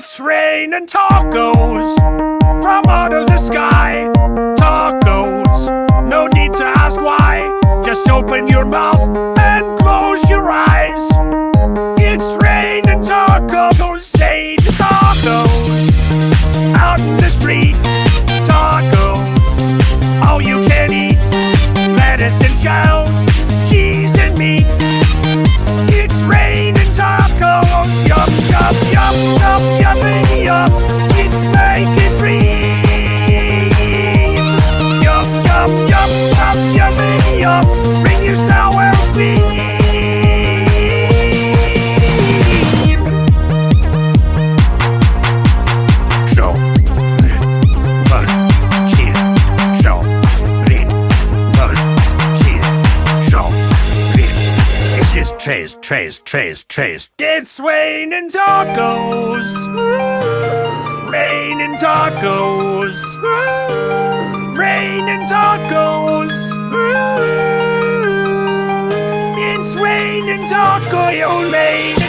It's raining tacos from out of the sky. Tacos, no need to ask why. Just open your mouth and close your eyes. It's raining tacos, say the tacos. Out in the street, tacos, all you can eat. Lettuce and shells, cheese and meat. It's raining tacos, yup, yup, yup, yup, yuppity yup. It's making dreams. Yup, yup, yup, yup, yuppity yup. Bring your sour cream. So, cheese, so, cheese, so, it's just trays. It's raining tacos. Raining tacos. Raining tacos. It's raining tacos.